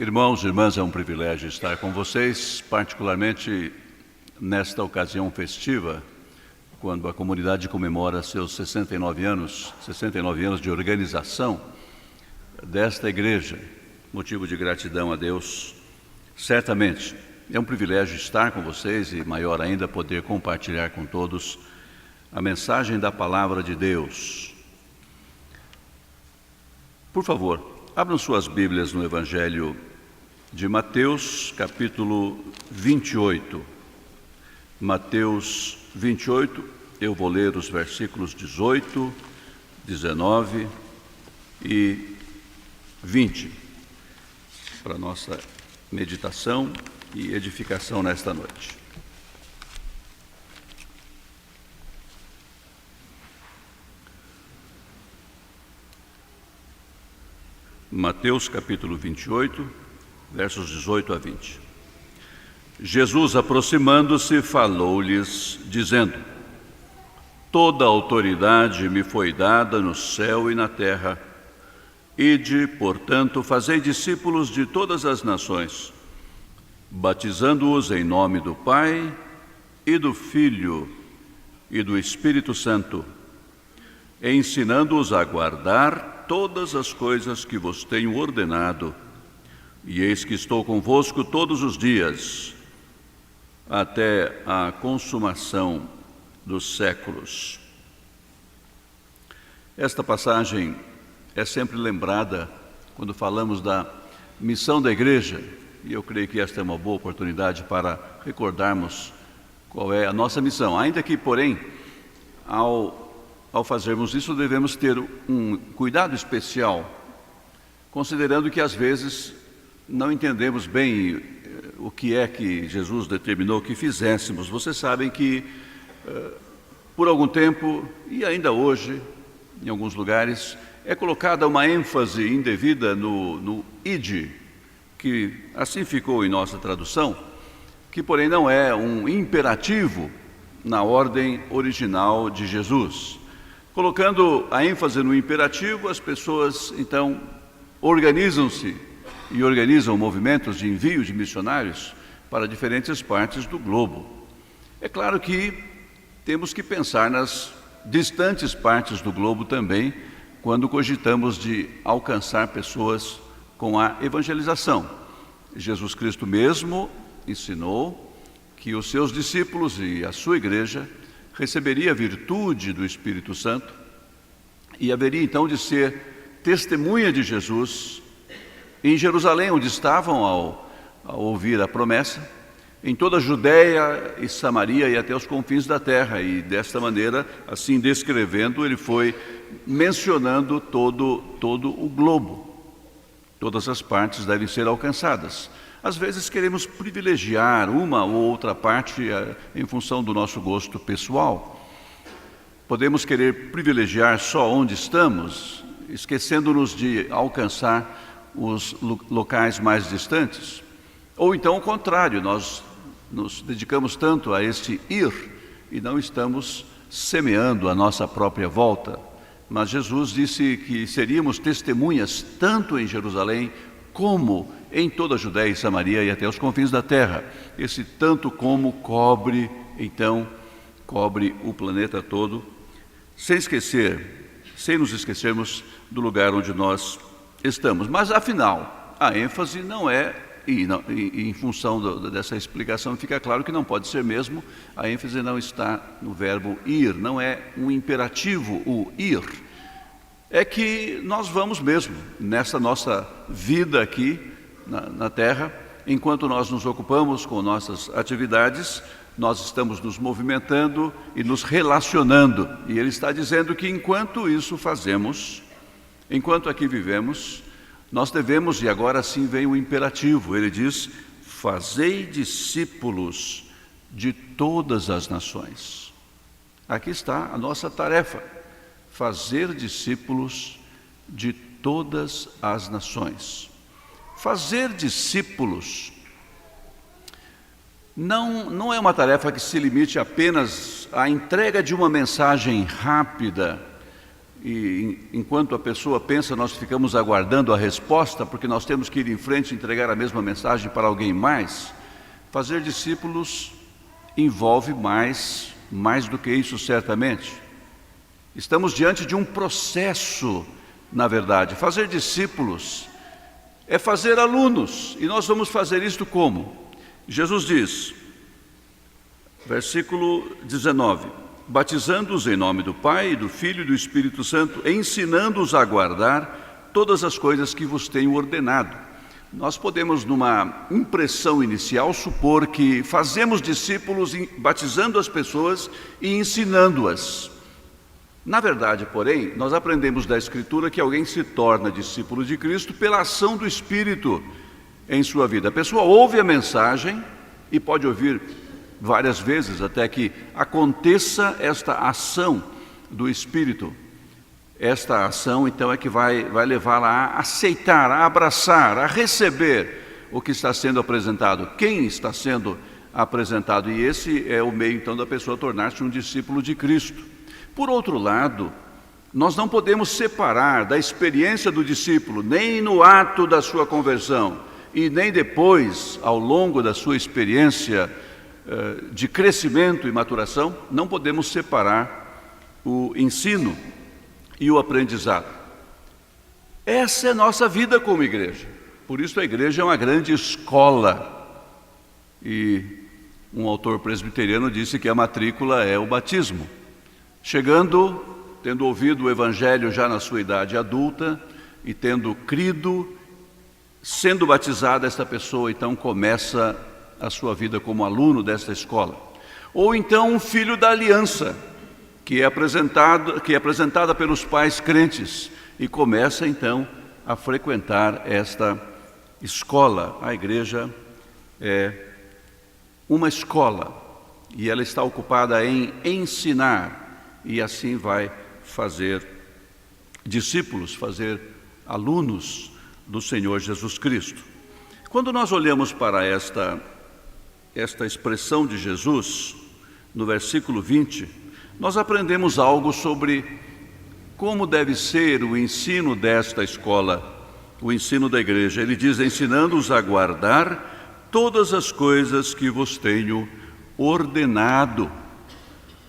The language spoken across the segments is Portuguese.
Irmãos e irmãs, é um privilégio estar com vocês, particularmente nesta ocasião festiva, quando a comunidade comemora seus 69 anos de organização desta igreja, motivo de gratidão a Deus. Certamente é um privilégio estar com vocês e maior ainda poder compartilhar com todos a mensagem da palavra de Deus. Por favor, abram suas Bíblias no Evangelho de Mateus, capítulo 28. Mateus 28, eu vou ler os versículos 18, 19 e 20 para nossa meditação e edificação nesta noite. Mateus capítulo 28, versos 18 a 20. Jesus, aproximando-se, falou-lhes, dizendo: Toda a autoridade me foi dada no céu e na terra. Ide, portanto, fazei discípulos de todas as nações, batizando-os em nome do Pai e do Filho e do Espírito Santo, ensinando-os a guardar todas as coisas que vos tenho ordenado. E eis que estou convosco todos os dias, até a consumação dos séculos. Esta passagem é sempre lembrada quando falamos da missão da igreja, e eu creio que esta é uma boa oportunidade para recordarmos qual é a nossa missão. Ainda que, porém, ao fazermos isso, devemos ter um cuidado especial, considerando que às vezes não entendemos bem o que é que Jesus determinou que fizéssemos. Vocês sabem que, por algum tempo, e ainda hoje, em alguns lugares, é colocada uma ênfase indevida no ide, que assim ficou em nossa tradução, que porém não é um imperativo na ordem original de Jesus. Colocando a ênfase no imperativo, as pessoas então organizam-se e organizam movimentos de envio de missionários para diferentes partes do globo. É claro que temos que pensar nas distantes partes do globo também, quando cogitamos de alcançar pessoas com a evangelização. Jesus Cristo mesmo ensinou que os seus discípulos e a sua igreja receberia a virtude do Espírito Santo e haveria então de ser testemunha de Jesus em Jerusalém, onde estavam ao ouvir a promessa, em toda a Judéia e Samaria e até os confins da terra. E desta maneira, assim descrevendo, ele foi mencionando todo o globo. Todas as partes devem ser alcançadas. Às vezes queremos privilegiar uma ou outra parte em função do nosso gosto pessoal. Podemos querer privilegiar só onde estamos, esquecendo-nos de alcançar os locais mais distantes. Ou então o contrário, nós nos dedicamos tanto a este ir e não estamos semeando a nossa própria volta. Mas Jesus disse que seríamos testemunhas tanto em Jerusalém como em toda a Judéia e Samaria e até os confins da terra. Esse tanto como cobre o planeta todo, sem nos esquecermos do lugar onde nós estamos. Mas afinal, a ênfase não é, e em função dessa explicação fica claro que não pode ser mesmo, a ênfase não está no verbo ir, não é um imperativo o ir. É que nós vamos mesmo, nessa nossa vida aqui na terra, enquanto nós nos ocupamos com nossas atividades, nós estamos nos movimentando e nos relacionando. E ele está dizendo que enquanto isso fazemos, enquanto aqui vivemos, nós devemos, e agora sim vem o imperativo, ele diz: fazei discípulos de todas as nações. Aqui está a nossa tarefa, fazer discípulos de todas as nações. Fazer discípulos não é uma tarefa que se limite apenas à entrega de uma mensagem rápida e enquanto a pessoa pensa, nós ficamos aguardando a resposta, porque nós temos que ir em frente e entregar a mesma mensagem para alguém mais. Fazer discípulos envolve mais do que isso, certamente. Estamos diante de um processo, na verdade. Fazer discípulos é fazer alunos, e nós vamos fazer isto como? Jesus diz, versículo 19: batizando-os em nome do Pai, do Filho e do Espírito Santo, ensinando-os a guardar todas as coisas que vos tenho ordenado. Nós podemos, numa impressão inicial, supor que fazemos discípulos batizando as pessoas e ensinando-as. Na verdade, porém, nós aprendemos da Escritura que alguém se torna discípulo de Cristo pela ação do Espírito em sua vida. A pessoa ouve a mensagem e pode ouvir várias vezes até que aconteça esta ação do Espírito. Esta ação, então, é que vai levá-la a aceitar, a abraçar, a receber o que está sendo apresentado, quem está sendo apresentado. E esse é o meio, então, da pessoa tornar-se um discípulo de Cristo. Por outro lado, nós não podemos separar da experiência do discípulo, nem no ato da sua conversão, e nem depois, ao longo da sua experiência de crescimento e maturação, não podemos separar o ensino e o aprendizado. Essa é a nossa vida como igreja. Por isso a igreja é uma grande escola. E um autor presbiteriano disse que a matrícula é o batismo. Chegando, tendo ouvido o Evangelho já na sua idade adulta e tendo crido, sendo batizada, esta pessoa então começa a sua vida como aluno desta escola. Ou então um filho da aliança, que é apresentada pelos pais crentes e começa então a frequentar esta escola. A igreja é uma escola e ela está ocupada em ensinar, e assim vai fazer discípulos, fazer alunos do Senhor Jesus Cristo. Quando nós olhamos para esta expressão de Jesus, no versículo 20, nós aprendemos algo sobre como deve ser o ensino desta escola, o ensino da igreja. Ele diz, ensinando-os a guardar todas as coisas que vos tenho ordenado.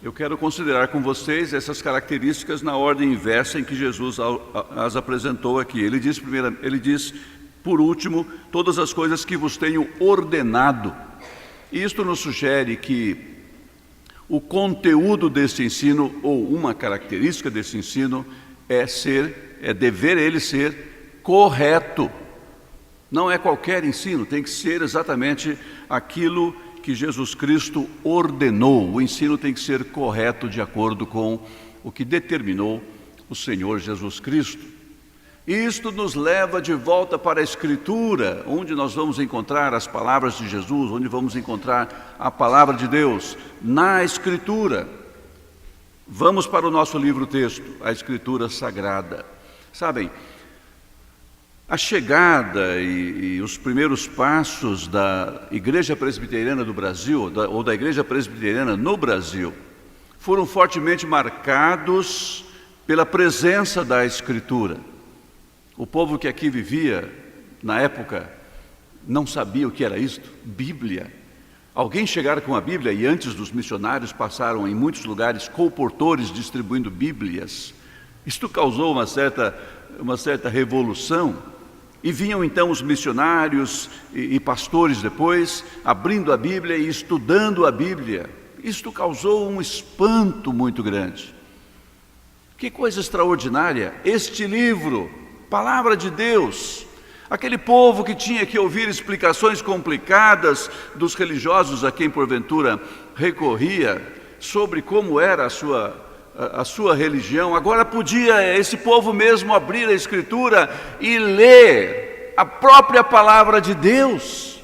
Eu quero considerar com vocês essas características na ordem inversa em que Jesus as apresentou aqui. Ele diz, por último, todas as coisas que vos tenho ordenado. Isto nos sugere que o conteúdo desse ensino, ou uma característica desse ensino, é dever ele ser correto. Não é qualquer ensino, tem que ser exatamente aquilo que Jesus Cristo ordenou. O ensino tem que ser correto de acordo com o que determinou o Senhor Jesus Cristo. Isto nos leva de volta para a Escritura, onde nós vamos encontrar as palavras de Jesus, onde vamos encontrar a palavra de Deus, na Escritura. Vamos para o nosso livro-texto, a Escritura Sagrada. Sabem, a chegada e os primeiros passos da Igreja Presbiteriana do Brasil, ou da Igreja Presbiteriana no Brasil, foram fortemente marcados pela presença da Escritura. O povo que aqui vivia, na época, não sabia o que era isto, Bíblia. Alguém chegara com a Bíblia, e antes dos missionários passaram em muitos lugares colportores distribuindo Bíblias. Isto causou uma certa revolução, e vinham então os missionários e pastores depois, abrindo a Bíblia e estudando a Bíblia. Isto causou um espanto muito grande. Que coisa extraordinária! Este livro, Palavra de Deus, aquele povo que tinha que ouvir explicações complicadas dos religiosos a quem porventura recorria sobre como era a sua religião, agora podia esse povo mesmo abrir a Escritura e ler a própria Palavra de Deus.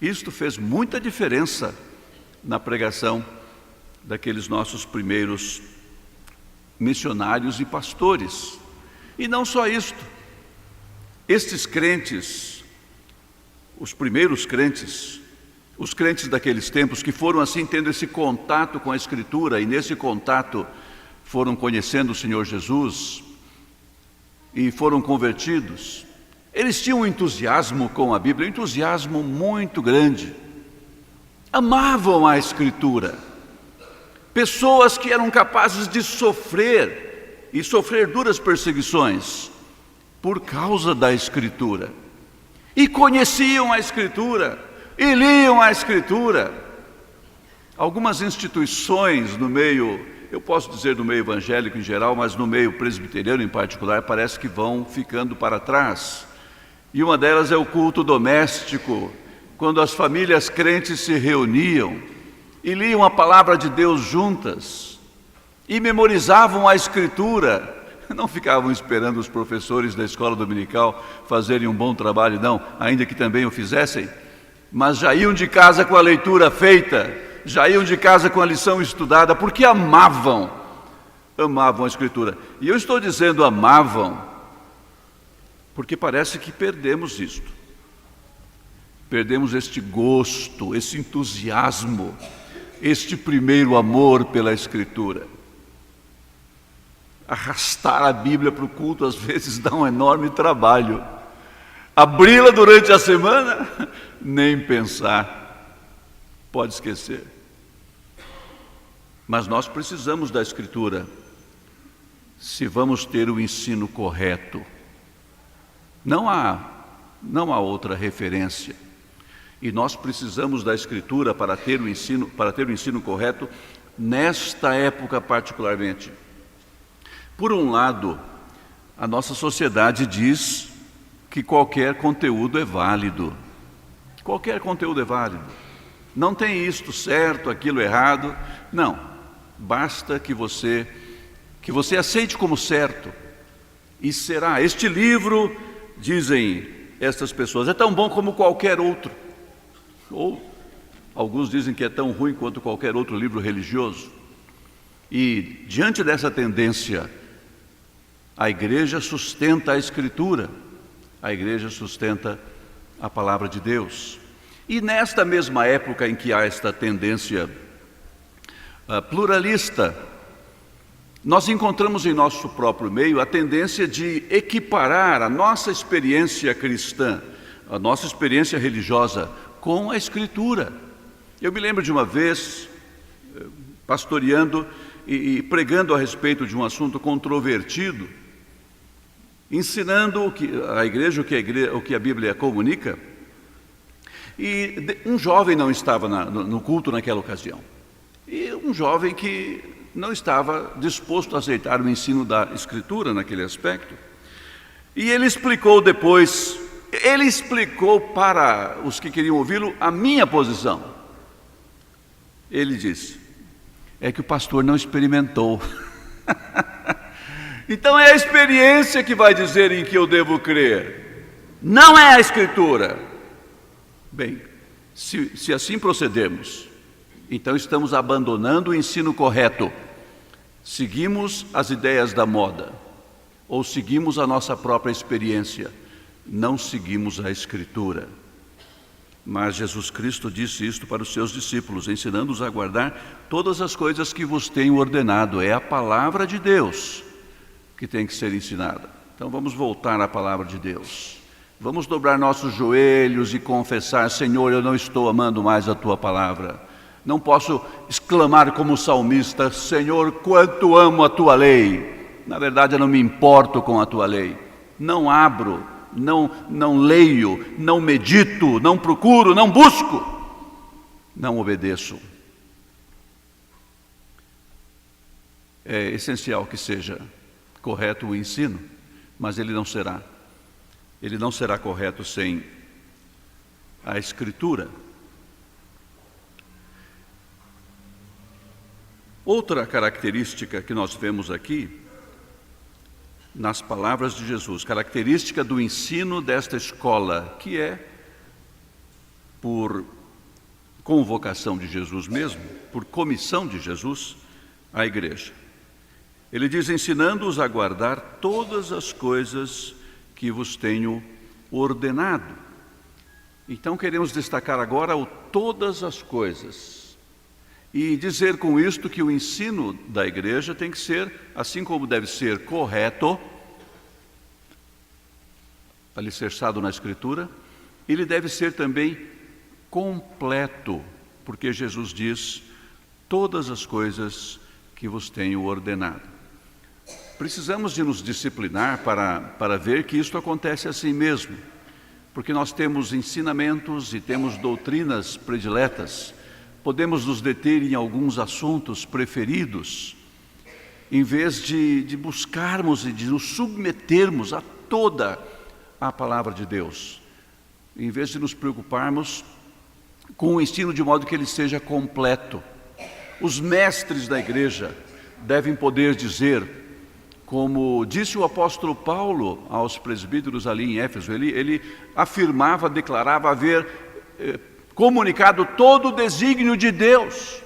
Isto fez muita diferença na pregação daqueles nossos primeiros missionários e pastores. E não só isto, estes crentes, os primeiros crentes, os crentes daqueles tempos que foram assim tendo esse contato com a Escritura, e nesse contato foram conhecendo o Senhor Jesus e foram convertidos, eles tinham um entusiasmo com a Bíblia, um entusiasmo muito grande. Amavam a Escritura. Pessoas que eram capazes de sofrer, e sofrer duras perseguições, por causa da Escritura. E conheciam a Escritura, e liam a Escritura. Algumas instituições no meio, eu posso dizer no meio evangélico em geral, mas no meio presbiteriano em particular, parece que vão ficando para trás. E uma delas é o culto doméstico, quando as famílias crentes se reuniam e liam a palavra de Deus juntas, e memorizavam a Escritura. Não ficavam esperando os professores da escola dominical fazerem um bom trabalho, não, ainda que também o fizessem, mas já iam de casa com a leitura feita, já iam de casa com a lição estudada, porque amavam a Escritura. E eu estou dizendo amavam, porque parece que perdemos isto. Perdemos este gosto, esse entusiasmo, este primeiro amor pela Escritura. Arrastar a Bíblia para o culto às vezes dá um enorme trabalho. Abri-la durante a semana, nem pensar, pode esquecer. Mas nós precisamos da Escritura se vamos ter o ensino correto. Não há outra referência. E nós precisamos da Escritura para ter o ensino correto nesta época particularmente. Por um lado, a nossa sociedade diz que qualquer conteúdo é válido. Qualquer conteúdo é válido. Não tem isto certo, aquilo errado. Não. Basta que você aceite como certo. E será. Este livro, dizem estas pessoas, é tão bom como qualquer outro. Ou alguns dizem que é tão ruim quanto qualquer outro livro religioso. E diante dessa tendência, a igreja sustenta a Escritura, a igreja sustenta a palavra de Deus. E nesta mesma época em que há esta tendência pluralista, nós encontramos em nosso próprio meio a tendência de equiparar a nossa experiência cristã, a nossa experiência religiosa, com a Escritura. Eu me lembro de uma vez, pastoreando e pregando a respeito de um assunto controvertido, ensinando a igreja o que a Bíblia comunica, e um jovem não estava no culto naquela ocasião, e um jovem que não estava disposto a aceitar o ensino da Escritura naquele aspecto, e ele explicou depois, para os que queriam ouvi-lo a minha posição. Ele disse: é que o pastor não experimentou. Então é a experiência que vai dizer em que eu devo crer, não é a Escritura. Bem, se assim procedermos, então estamos abandonando o ensino correto. Seguimos as ideias da moda, ou seguimos a nossa própria experiência, não seguimos a Escritura. Mas Jesus Cristo disse isto para os seus discípulos, ensinando-os a guardar todas as coisas que vos tenho ordenado. É a palavra de Deus que tem que ser ensinada. Então vamos voltar à palavra de Deus. Vamos dobrar nossos joelhos e confessar: Senhor, eu não estou amando mais a Tua palavra. Não posso exclamar como salmista: Senhor, quanto amo a Tua lei. Na verdade, eu não me importo com a Tua lei. Não abro, não leio, não medito, não procuro, não busco, não obedeço. É essencial que seja correto o ensino, mas ele não será correto sem a Escritura. Outra característica que nós vemos aqui nas palavras de Jesus, característica do ensino desta escola, que é por convocação de Jesus mesmo, por comissão de Jesus à igreja. Ele diz: ensinando-os a guardar todas as coisas que vos tenho ordenado. Então queremos destacar agora o todas as coisas. e dizer com isto que o ensino da igreja tem que ser, assim como deve ser correto, alicerçado na Escritura, ele deve ser também completo, porque Jesus diz: todas as coisas que vos tenho ordenado. Precisamos de nos disciplinar para ver que isto acontece assim mesmo, porque nós temos ensinamentos e temos doutrinas prediletas, podemos nos deter em alguns assuntos preferidos, em vez de buscarmos e de nos submetermos a toda a palavra de Deus, em vez de nos preocuparmos com o ensino de modo que ele seja completo. Os mestres da igreja devem poder dizer, como disse o apóstolo Paulo aos presbíteros ali em Éfeso, ele afirmava, declarava haver comunicado todo o desígnio de Deus,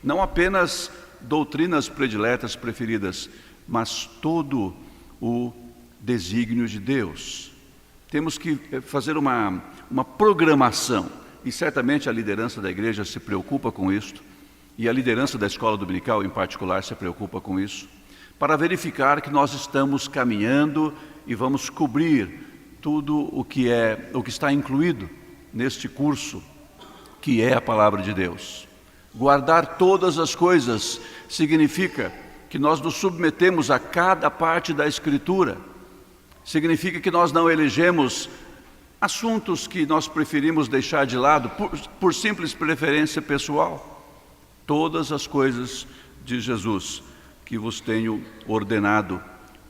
não apenas doutrinas prediletas, preferidas, mas todo o desígnio de Deus. Temos que fazer uma programação, e certamente a liderança da igreja se preocupa com isto, e a liderança da escola dominical em particular se preocupa com isso, para verificar que nós estamos caminhando e vamos cobrir tudo o que está incluído neste curso, que é a palavra de Deus. Guardar todas as coisas significa que nós nos submetemos a cada parte da Escritura, significa que nós não elegemos assuntos que nós preferimos deixar de lado por simples preferência pessoal. Todas as coisas de Jesus que vos tenho ordenado,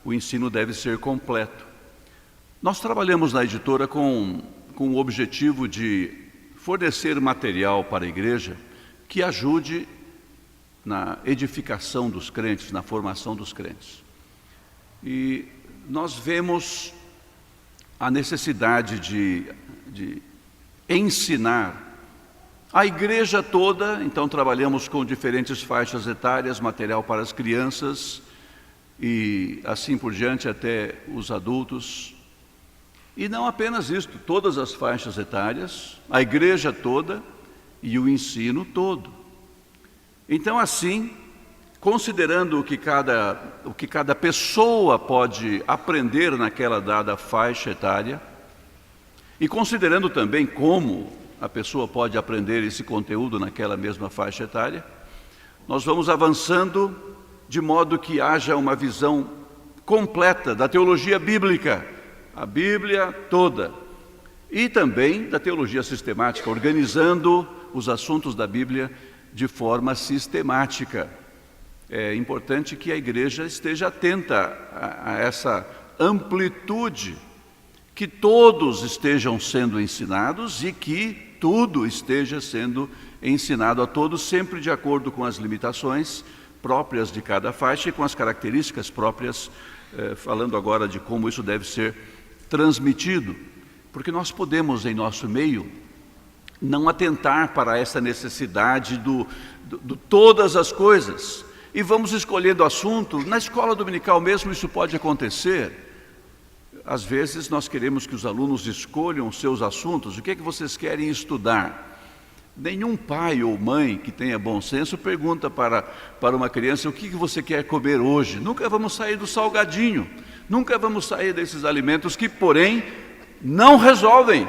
o ensino deve ser completo. Nós trabalhamos na editora com o objetivo de fornecer material para a igreja que ajude na edificação dos crentes, na formação dos crentes. E nós vemos a necessidade de ensinar a igreja toda. Então trabalhamos com diferentes faixas etárias, material para as crianças e assim por diante até os adultos. E não apenas isto, todas as faixas etárias, a igreja toda e o ensino todo. Então assim, considerando o que cada pessoa pode aprender naquela dada faixa etária, e considerando também como a pessoa pode aprender esse conteúdo naquela mesma faixa etária, nós vamos avançando de modo que haja uma visão completa da teologia bíblica, a Bíblia toda, e também da teologia sistemática, organizando os assuntos da Bíblia de forma sistemática. É importante que a igreja esteja atenta a essa amplitude, que todos estejam sendo ensinados e que tudo esteja sendo ensinado a todos, sempre de acordo com as limitações próprias de cada faixa e com as características próprias, falando agora de como isso deve ser transmitido, porque nós podemos em nosso meio não atentar para essa necessidade do todas as coisas, e vamos escolhendo assunto. Na escola dominical mesmo isso pode acontecer. Às vezes nós queremos que os alunos escolham os seus assuntos. O que é que vocês querem estudar? Nenhum pai ou mãe que tenha bom senso pergunta para uma criança: o que você quer comer hoje? Nunca vamos sair do salgadinho, nunca vamos sair desses alimentos que, porém, não resolvem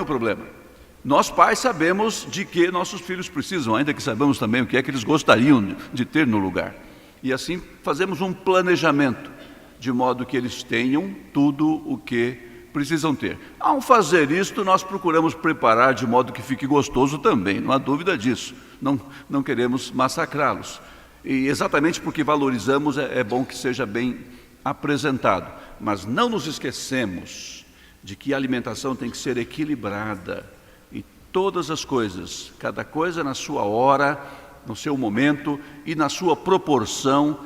o problema. Nós pais sabemos de que nossos filhos precisam, ainda que sabemos também o que é que eles gostariam de ter no lugar. E assim fazemos um planejamento, de modo que eles tenham tudo o que precisam ter. Ao fazer isto, nós procuramos preparar de modo que fique gostoso também, não há dúvida disso. Não queremos massacrá-los. E exatamente porque valorizamos, é bom que seja bem apresentado. Mas não nos esquecemos de que a alimentação tem que ser equilibrada. E todas as coisas, cada coisa na sua hora, no seu momento e na sua proporção,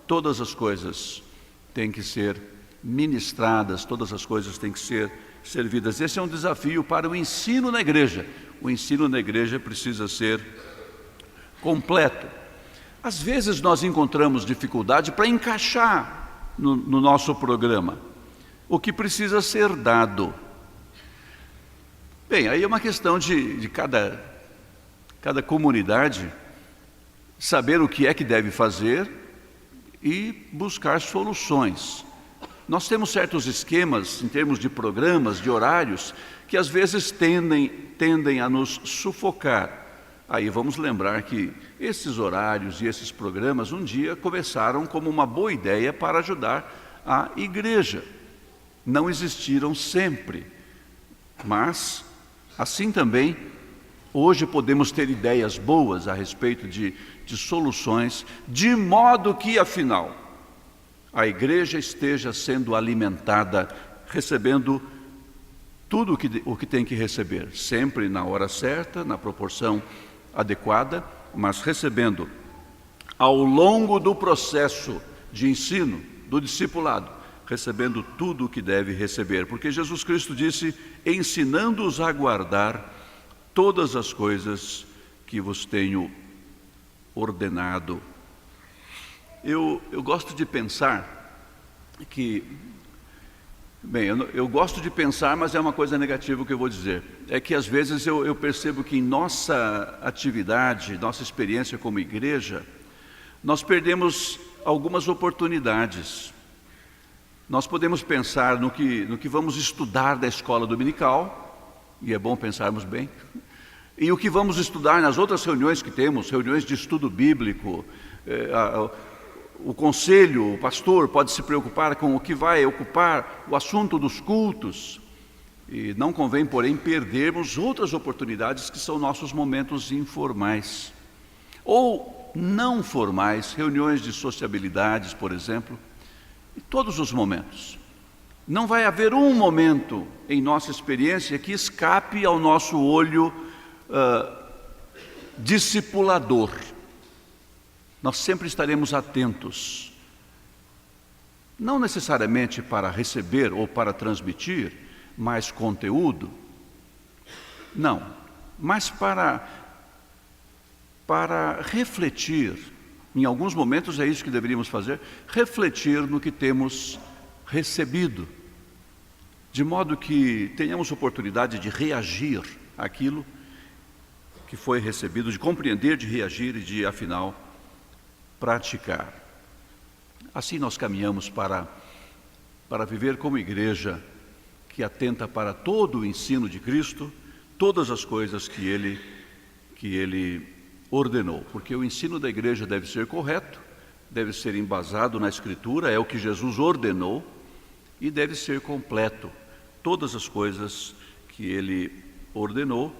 todas as coisas têm que ser ministradas, todas as coisas têm que ser servidas. Esse é um desafio para o ensino na igreja. O ensino na igreja precisa ser completo. Às vezes nós encontramos dificuldade para encaixar no nosso programa o que precisa ser dado. Bem, aí é uma questão de cada comunidade, saber o que é que deve fazer e buscar soluções. Nós temos certos esquemas em termos de programas, de horários, que às vezes tendem a nos sufocar. Aí vamos lembrar que esses horários e esses programas um dia começaram como uma boa ideia para ajudar a igreja. Não existiram sempre, mas assim também hoje podemos ter ideias boas a respeito de soluções, de modo que afinal a igreja esteja sendo alimentada, recebendo tudo o que tem que receber, sempre na hora certa, na proporção adequada, mas recebendo ao longo do processo de ensino, do discipulado, recebendo tudo o que deve receber, porque Jesus Cristo disse, ensinando-os a guardar todas as coisas que vos tenho ordenado. Eu gosto de pensar que, bem, eu gosto de pensar, mas é uma coisa negativa que eu vou dizer. É que às vezes eu percebo que em nossa atividade, nossa experiência como igreja, nós perdemos algumas oportunidades. Nós podemos pensar no que vamos estudar da escola dominical, e é bom pensarmos bem, e o que vamos estudar nas outras reuniões que temos, reuniões de estudo bíblico. O conselho, o pastor pode se preocupar com o que vai ocupar o assunto dos cultos. E não convém, porém, perdermos outras oportunidades que são nossos momentos informais. Ou não formais, reuniões de sociabilidades, por exemplo. E todos os momentos. Não vai haver um momento em nossa experiência que escape ao nosso olho discipulador. Nós sempre estaremos atentos, não necessariamente para receber ou para transmitir mais conteúdo, não, mas para refletir. Em alguns momentos é isso que deveríamos fazer, refletir no que temos recebido, de modo que tenhamos oportunidade de reagir àquilo que foi recebido, de compreender, de reagir e de, afinal, praticar. Assim nós caminhamos para viver como igreja que atenta para todo o ensino de Cristo, todas as coisas que Ele ordenou. Porque o ensino da igreja deve ser correto, deve ser embasado na Escritura, é o que Jesus ordenou, e deve ser completo. Todas as coisas que Ele ordenou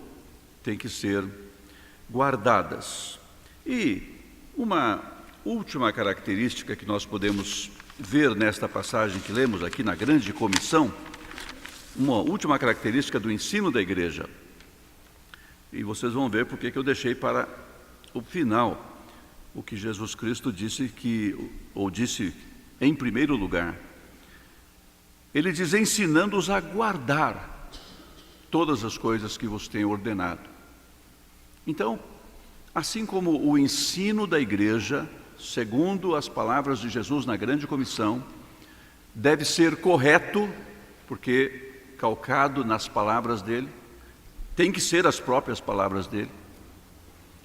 têm que ser guardadas. E uma última característica que nós podemos ver nesta passagem que lemos aqui na grande comissão, uma última característica do ensino da igreja, e vocês vão ver porque que eu deixei para o final o que Jesus Cristo disse disse em primeiro lugar. Ele diz, ensinando-os a guardar todas as coisas que vos tenho ordenado. Então, assim como o ensino da igreja, segundo as palavras de Jesus na grande comissão, deve ser correto, porque calcado nas palavras dele, tem que ser as próprias palavras dele.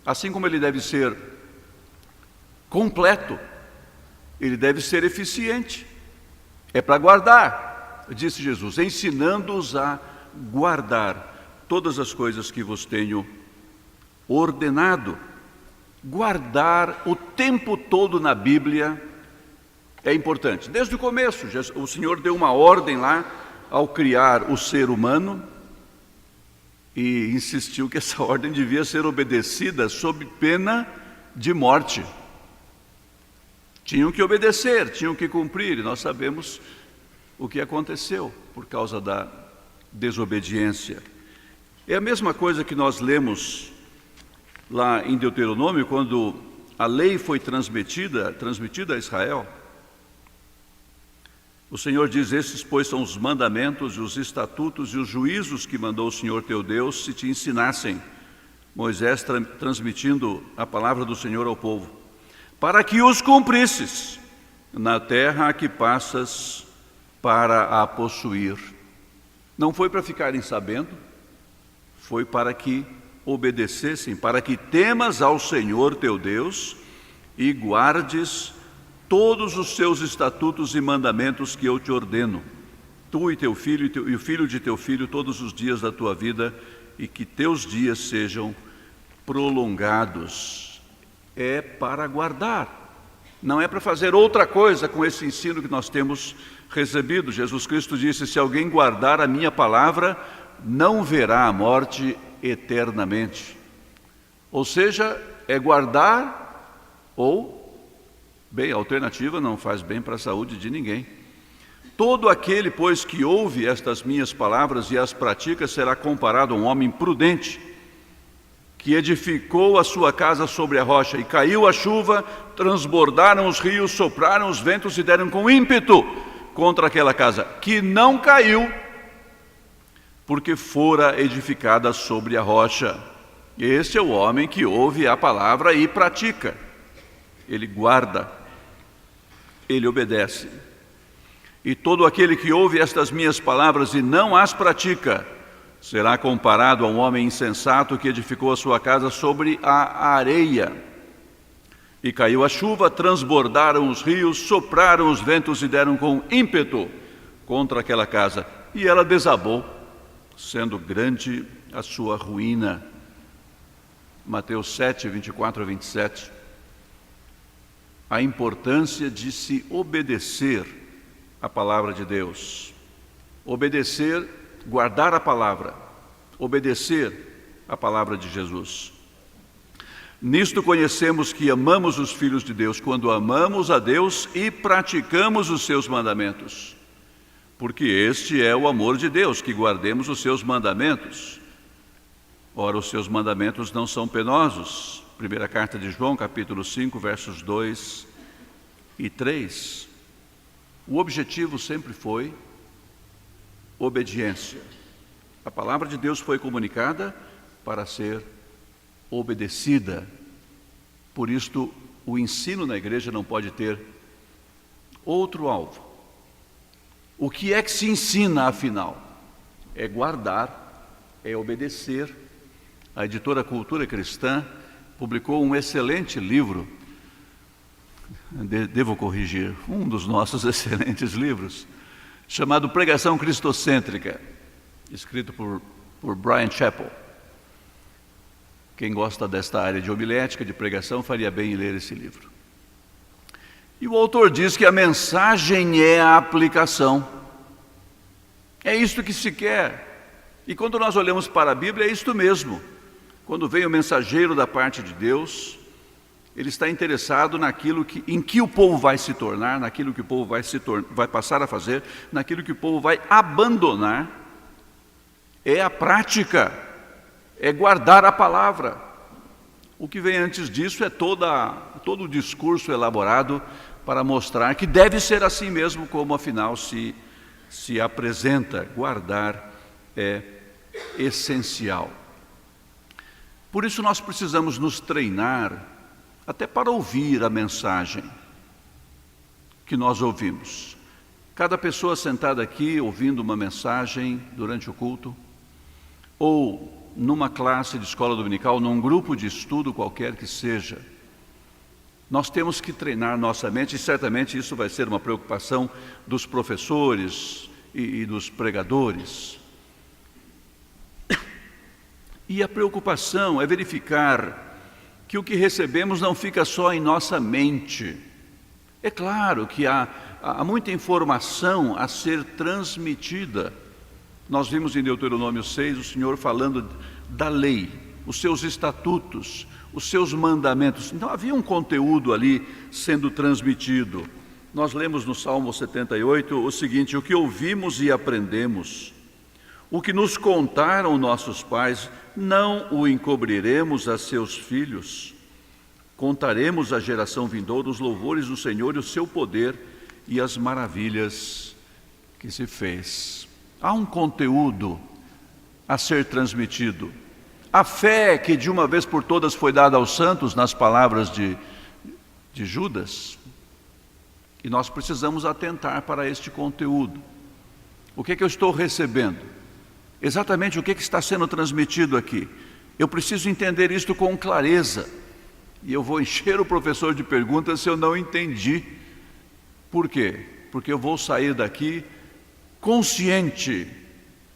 Assim como ele deve ser completo, ele deve ser eficiente. É para guardar, disse Jesus, ensinando-os a guardar todas as coisas que vos tenho ordenado. Guardar o tempo todo na Bíblia é importante. Desde o começo, o Senhor deu uma ordem lá ao criar o ser humano e insistiu que essa ordem devia ser obedecida sob pena de morte. Tinham que obedecer, tinham que cumprir, e nós sabemos o que aconteceu por causa da desobediência. É a mesma coisa que nós lemos lá em Deuteronômio, quando a lei foi transmitida a Israel. O Senhor diz, esses, pois, são os mandamentos e os estatutos e os juízos que mandou o Senhor teu Deus, se te ensinassem. Moisés transmitindo a palavra do Senhor ao povo, para que os cumprisses na terra a que passas para a possuir. Não foi para ficarem sabendo, foi para que obedecessem, para que temas ao Senhor teu Deus e guardes todos os seus estatutos e mandamentos que eu te ordeno, tu e teu filho e o filho de teu filho todos os dias da tua vida, e que teus dias sejam prolongados. É para guardar, não é para fazer outra coisa com esse ensino que nós temos recebido. Jesus Cristo disse: se alguém guardar a minha palavra, não verá a morte eternamente. Ou seja, é guardar ou, bem, a alternativa não faz bem para a saúde de ninguém. Todo aquele, pois, que ouve estas minhas palavras e as pratica, será comparado a um homem prudente, que edificou a sua casa sobre a rocha, e caiu a chuva, transbordaram os rios, sopraram os ventos e deram com ímpeto contra aquela casa, que não caiu, porque fora edificada sobre a rocha. Este é o homem que ouve a palavra e pratica. Ele guarda, ele obedece. E todo aquele que ouve estas minhas palavras e não as pratica, será comparado a um homem insensato que edificou a sua casa sobre a areia. E caiu a chuva, transbordaram os rios, sopraram os ventos e deram com ímpeto contra aquela casa. E ela desabou, sendo grande a sua ruína. Mateus 7, 24 a 27. A importância de se obedecer à palavra de Deus. Obedecer, guardar a palavra, obedecer a palavra de Jesus. Nisto conhecemos que amamos os filhos de Deus, quando amamos a Deus e praticamos os seus mandamentos. Porque este é o amor de Deus, que guardemos os seus mandamentos. Ora, os seus mandamentos não são penosos. Primeira carta de João, capítulo 5, versos 2 e 3. O objetivo sempre foi obediência. A palavra de Deus foi comunicada para ser obedecida. Por isto, o ensino na igreja não pode ter outro alvo. O que é que se ensina, afinal? É guardar, é obedecer. A editora Cultura Cristã publicou um excelente livro, devo corrigir, um dos nossos excelentes livros, chamado Pregação Cristocêntrica, escrito por Bryan Chapell. Quem gosta desta área de homilética, de pregação, faria bem em ler esse livro. E o autor diz que a mensagem é a aplicação. É isto que se quer. E quando nós olhamos para a Bíblia, é isto mesmo. Quando vem o mensageiro da parte de Deus, ele está interessado em que o povo vai se tornar, naquilo que o povo vai passar a fazer, naquilo que o povo vai abandonar. É a prática, é guardar a palavra. O que vem antes disso é todo o discurso elaborado para mostrar que deve ser assim mesmo, como afinal se apresenta. Guardar é essencial. Por isso nós precisamos nos treinar até para ouvir a mensagem que nós ouvimos. Cada pessoa sentada aqui ouvindo uma mensagem durante o culto, ou numa classe de escola dominical, num grupo de estudo qualquer que seja, nós temos que treinar nossa mente, e certamente isso vai ser uma preocupação dos professores e dos pregadores. E a preocupação é verificar que o que recebemos não fica só em nossa mente. É claro que há muita informação a ser transmitida. Nós vimos em Deuteronômio 6 o Senhor falando da lei, os seus estatutos, os seus mandamentos. Então havia um conteúdo ali sendo transmitido. Nós lemos no Salmo 78 o seguinte: o que ouvimos e aprendemos, o que nos contaram nossos pais, não o encobriremos a seus filhos. Contaremos à geração vindoura os louvores do Senhor e o seu poder e as maravilhas que se fez. Há um conteúdo a ser transmitido. A fé que de uma vez por todas foi dada aos santos nas palavras de Judas. E nós precisamos atentar para este conteúdo. O que é que eu estou recebendo? Exatamente o que está sendo transmitido aqui? Eu preciso entender isto com clareza. E eu vou encher o professor de perguntas se eu não entendi. Por quê? Porque eu vou sair daqui consciente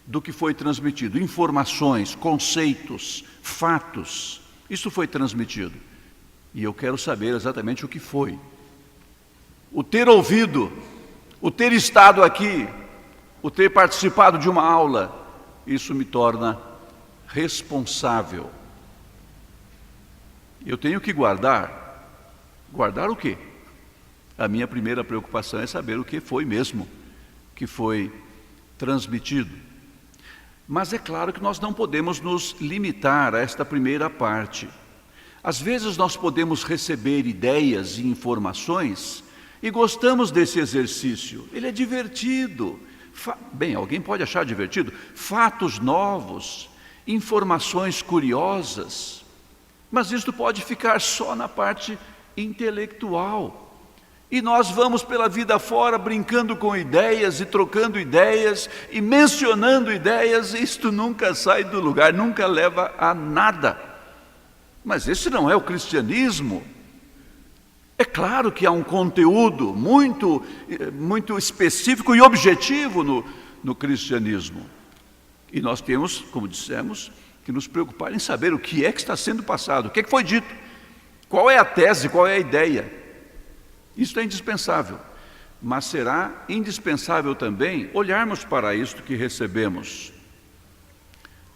do que foi transmitido. Informações, conceitos, fatos. Isso foi transmitido. E eu quero saber exatamente o que foi. O ter ouvido, o ter estado aqui, o ter participado de uma aula, isso me torna responsável. Eu tenho que guardar. Guardar o quê? A minha primeira preocupação é saber o que foi mesmo, que foi transmitido. Mas é claro que nós não podemos nos limitar a esta primeira parte. Às vezes nós podemos receber ideias e informações e gostamos desse exercício. Ele é divertido. Bem, alguém pode achar divertido. Fatos novos, informações curiosas. Mas isto pode ficar só na parte intelectual. E nós vamos pela vida fora brincando com ideias e trocando ideias e mencionando ideias. Isto nunca sai do lugar, nunca leva a nada. Mas esse não é o cristianismo. É claro que há um conteúdo muito específico e objetivo no cristianismo. E nós temos, como dissemos, que nos preocupar em saber o que é que está sendo passado, o que é que foi dito, qual é a tese, qual é a ideia. Isso é indispensável. Mas será indispensável também olharmos para isto que recebemos,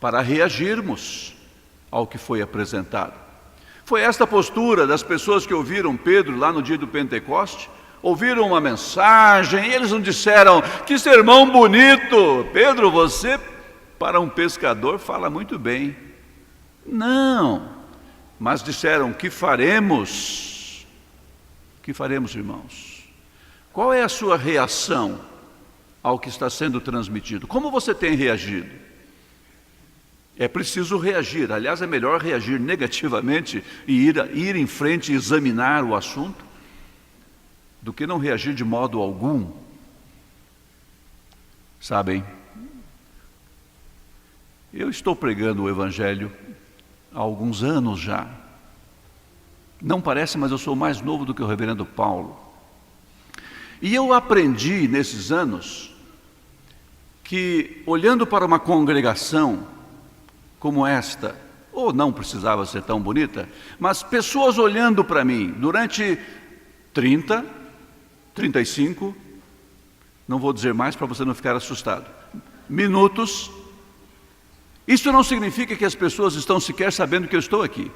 para reagirmos ao que foi apresentado. Foi esta postura das pessoas que ouviram Pedro lá no dia do Pentecoste, ouviram uma mensagem, e eles não disseram: que sermão bonito, Pedro, você para um pescador fala muito bem. Não, mas disseram: que faremos? Que faremos, irmãos? Qual é a sua reação ao que está sendo transmitido? Como você tem reagido? É preciso reagir. Aliás, é melhor reagir negativamente e ir em frente e examinar o assunto do que não reagir de modo algum. Sabem, eu estou pregando o Evangelho há alguns anos já. Não parece, mas eu sou mais novo do que o reverendo Paulo. E eu aprendi nesses anos que, olhando para uma congregação como esta, ou não precisava ser tão bonita, mas pessoas olhando para mim durante 30, 35, não vou dizer mais para você não ficar assustado, minutos, isso não significa que as pessoas estão sequer sabendo que eu estou aqui.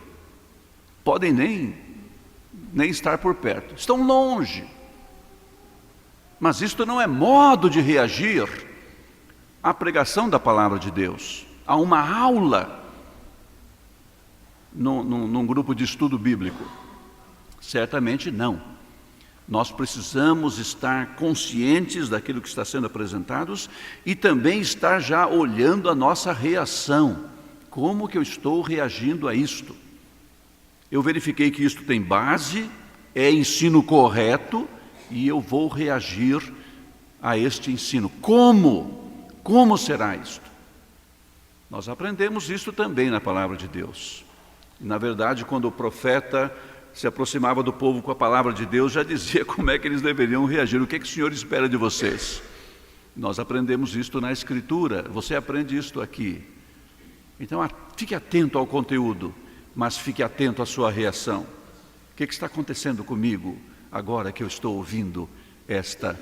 Podem nem estar por perto, estão longe. Mas isto não é modo de reagir à pregação da palavra de Deus, a uma aula num grupo de estudo bíblico. Certamente não. Nós precisamos estar conscientes daquilo que está sendo apresentado e também estar já olhando a nossa reação. Como que eu estou reagindo a isto? Eu verifiquei que isto tem base, é ensino correto e eu vou reagir a este ensino. Como? Como será isto? Nós aprendemos isso também na palavra de Deus. Na verdade, quando o profeta se aproximava do povo com a palavra de Deus, já dizia como é que eles deveriam reagir. O que é que o Senhor espera de vocês? Nós aprendemos isto na Escritura. Você aprende isto aqui. Então, fique atento ao conteúdo, mas fique atento à sua reação. O que está acontecendo comigo agora que eu estou ouvindo esta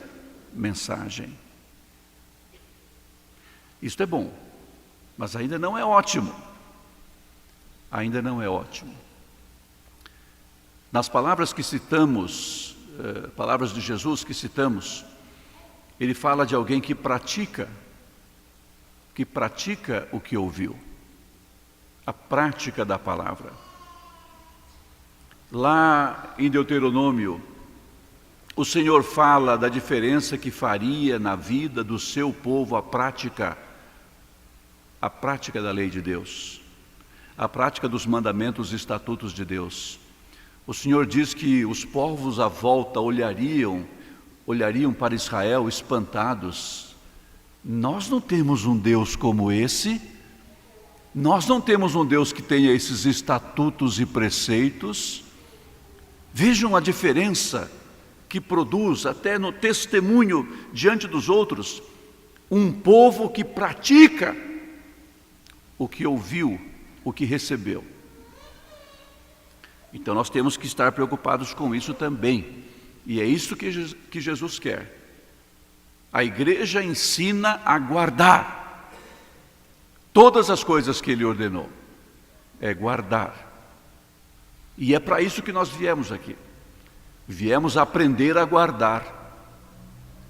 mensagem? Isto é bom, mas ainda não é ótimo. Ainda não é ótimo. Nas palavras que citamos, palavras de Jesus que citamos, ele fala de alguém que pratica o que ouviu. A prática da palavra. Lá em Deuteronômio, o Senhor fala da diferença que faria na vida do seu povo a prática da lei de Deus, a prática dos mandamentos e estatutos de Deus. O Senhor diz que os povos à volta olhariam para Israel espantados. Nós não temos um Deus como esse. Nós não temos um Deus que tenha esses estatutos e preceitos. Vejam a diferença que produz, até no testemunho diante dos outros, um povo que pratica o que ouviu, o que recebeu. Então nós temos que estar preocupados com isso também. E é isso que Jesus quer. A igreja ensina a guardar todas as coisas que Ele ordenou. É guardar. E é para isso que nós viemos aqui. Viemos aprender a guardar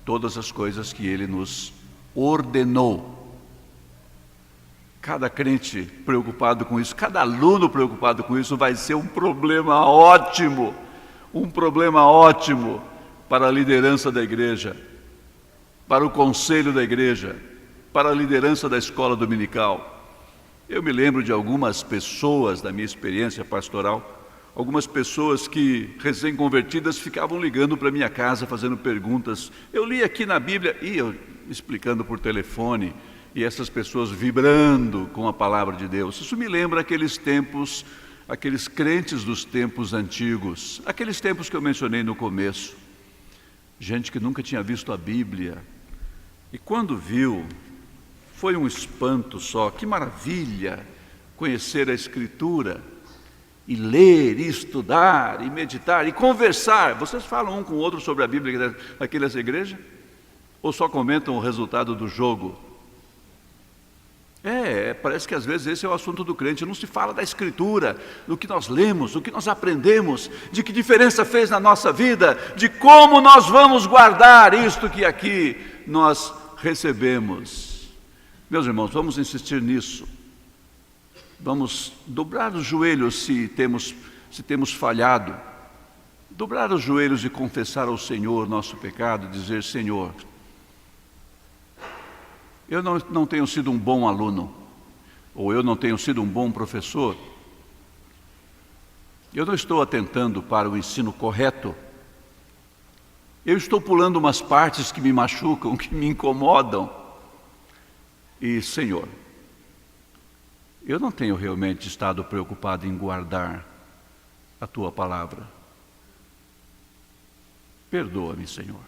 todas as coisas que Ele nos ordenou. Cada crente preocupado com isso, cada aluno preocupado com isso, vai ser um problema ótimo para a liderança da igreja, para o conselho da igreja, para a liderança da escola dominical. Eu me lembro de algumas pessoas da minha experiência pastoral, algumas pessoas que, recém-convertidas, ficavam ligando para minha casa, fazendo perguntas. Eu li aqui na Bíblia, e eu explicando por telefone, e essas pessoas vibrando com a palavra de Deus. Isso me lembra aqueles tempos, aqueles crentes dos tempos antigos, aqueles tempos que eu mencionei no começo. Gente que nunca tinha visto a Bíblia, e quando viu, foi um espanto só. Que maravilha conhecer a Escritura, e ler, e estudar, e meditar, e conversar. Vocês falam um com o outro sobre a Bíblia aqui nessa igreja? Ou só comentam o resultado do jogo? Parece que às vezes esse é o assunto do crente. Não se fala da Escritura, do que nós lemos, do que nós aprendemos, de que diferença fez na nossa vida, de como nós vamos guardar isto que aqui nós recebemos. Meus irmãos, vamos insistir nisso. Vamos dobrar os joelhos se temos falhado. Dobrar os joelhos e confessar ao Senhor nosso pecado, dizer: Senhor, eu não tenho sido um bom aluno, ou eu não tenho sido um bom professor. Eu não estou atentando para o ensino correto. Eu estou pulando umas partes que me machucam, que me incomodam. E, Senhor, eu não tenho realmente estado preocupado em guardar a Tua palavra. Perdoa-me, Senhor.